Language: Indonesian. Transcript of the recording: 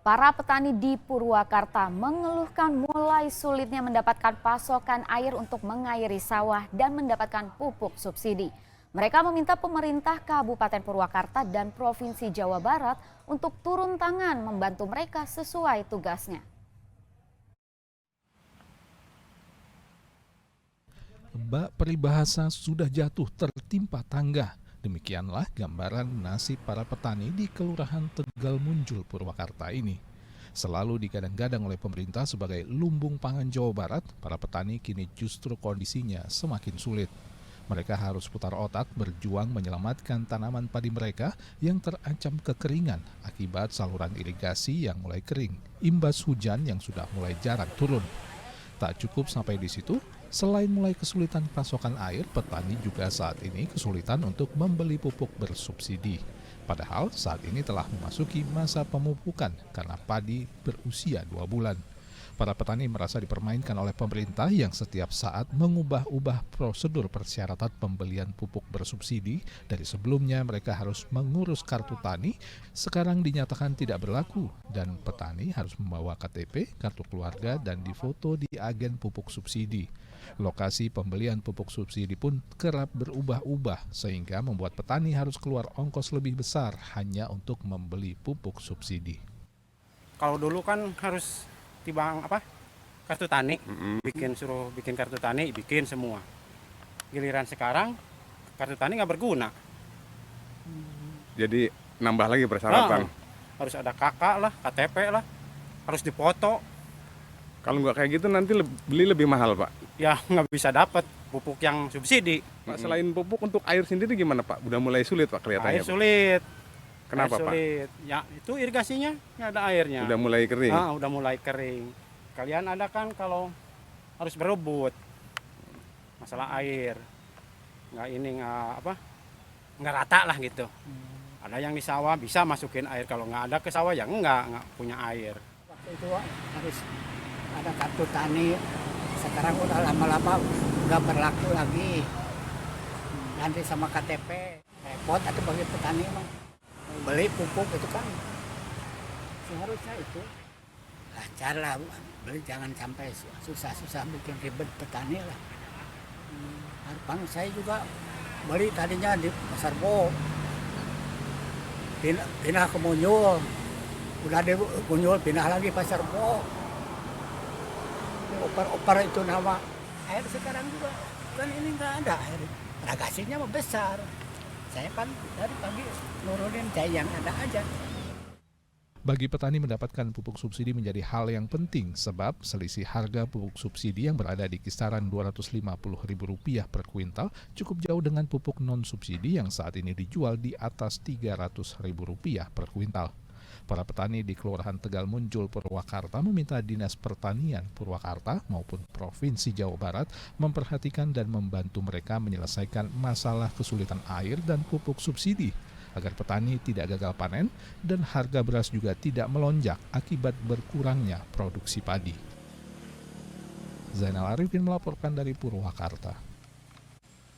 Para petani di Purwakarta mengeluhkan mulai sulitnya mendapatkan pasokan air untuk mengairi sawah dan mendapatkan pupuk subsidi. Mereka meminta pemerintah Kabupaten Purwakarta dan Provinsi Jawa Barat untuk turun tangan membantu mereka sesuai tugasnya. Bak peribahasa sudah jatuh tertimpa tangga. Demikianlah gambaran nasib para petani di Kelurahan Tegal Munjul, Purwakarta ini. Selalu digadang-gadang oleh pemerintah sebagai lumbung pangan Jawa Barat, para petani kini justru kondisinya semakin sulit. Mereka harus putar otak berjuang menyelamatkan tanaman padi mereka yang terancam kekeringan akibat saluran irigasi yang mulai kering, imbas hujan yang sudah mulai jarang turun. Tak cukup sampai di situ, selain mulai kesulitan pasokan air, petani juga saat ini kesulitan untuk membeli pupuk bersubsidi. Padahal saat ini telah memasuki masa pemupukan karena padi berusia 2 bulan. Para petani merasa dipermainkan oleh pemerintah yang setiap saat mengubah-ubah prosedur persyaratan pembelian pupuk bersubsidi. Dari sebelumnya mereka harus mengurus kartu tani, sekarang dinyatakan tidak berlaku dan petani harus membawa KTP, kartu keluarga dan difoto di agen pupuk subsidi. Lokasi pembelian pupuk subsidi pun kerap berubah-ubah sehingga membuat petani harus keluar ongkos lebih besar hanya untuk membeli pupuk subsidi. Kalau dulu kan harus timbang kartu tani, suruh bikin kartu tani, bikin semua. Giliran sekarang kartu tani nggak berguna. Jadi nambah lagi persyaratan. Harus ada KK lah, KTP lah, harus dipoto. Kalau nggak kayak gitu nanti beli lebih mahal, Pak. Ya nggak bisa dapat pupuk yang subsidi. Pak, selain pupuk untuk air sendiri gimana, Pak? Udah mulai sulit, Pak, kelihatannya. Air sulit. Kenapa, air sulit. Pak? Ya itu irigasinya nggak ada airnya. Udah mulai kering. Udah mulai kering. Kalian ada kan kalau harus berebut masalah air, nggak rata lah gitu. Ada yang di sawah bisa masukin air, kalau nggak ada ke sawah ya nggak punya air. Waktu itu harus ada kartu tani, sekarang udah lama-lama nggak berlaku lagi. Ganti sama KTP, repot atau bagi petani mah. Beli pupuk itu kan seharusnya itu lancar lah, beli jangan sampai susah-susah bikin ribet petani lah. Harapan saya juga beli tadinya di Pasar Bo, pindah ke Munyul, udah di Munyul pindah lagi Pasar Bo. Oper-oper itu nama air sekarang juga kan ini nggak ada air, ragasinya besar. Saya kan dari pagi nurunin yang ada aja. Bagi petani mendapatkan pupuk subsidi menjadi hal yang penting sebab selisih harga pupuk subsidi yang berada di kisaran Rp250.000 per kuintal cukup jauh dengan pupuk non-subsidi yang saat ini dijual di atas Rp300.000 per kuintal. Para petani di Kelurahan Tegal Munjul, Purwakarta meminta Dinas Pertanian Purwakarta maupun Provinsi Jawa Barat memperhatikan dan membantu mereka menyelesaikan masalah kesulitan air dan pupuk subsidi agar petani tidak gagal panen dan harga beras juga tidak melonjak akibat berkurangnya produksi padi. Zainal Arifin melaporkan dari Purwakarta.